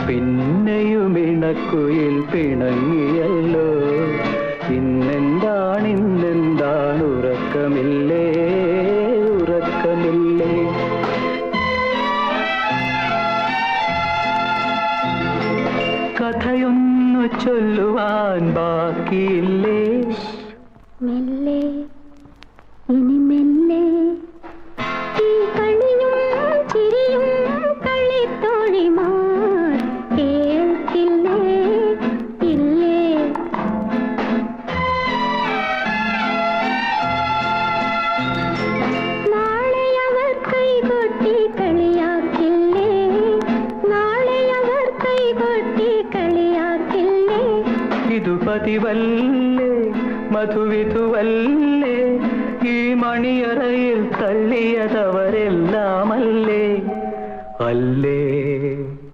പിന്നെയുമിണക്കുയിൽ പിണങ്ങിയല്ലോ. ഇന്നെന്താണ് ഉറക്കമില്ലേ, ഉറക്കമില്ലേ? കഥയൊന്നു ചൊല്ലുവാൻ ബാക്കിയില്ലേ? മെല്ലെ ഇനി മെല്ലെ ഈ കളിയും ചിരിയും കളിത്തോഴിമാർ കേൾക്കില്ലേ, ഇല്ലേ? നാളെ അവർ കൈകൊട്ടി കളിയാക്കില്ലേ, നാളെ അവർ കൈകൊട്ടി കളിയാക്കില്ലേ? ഇതു പതിവല്ലേ, മധുവിധുവല്ലേ, ഈ മണിയറയിൽ തള്ളിയതവരെല്ലാമല്ലേ, അല്ലേ?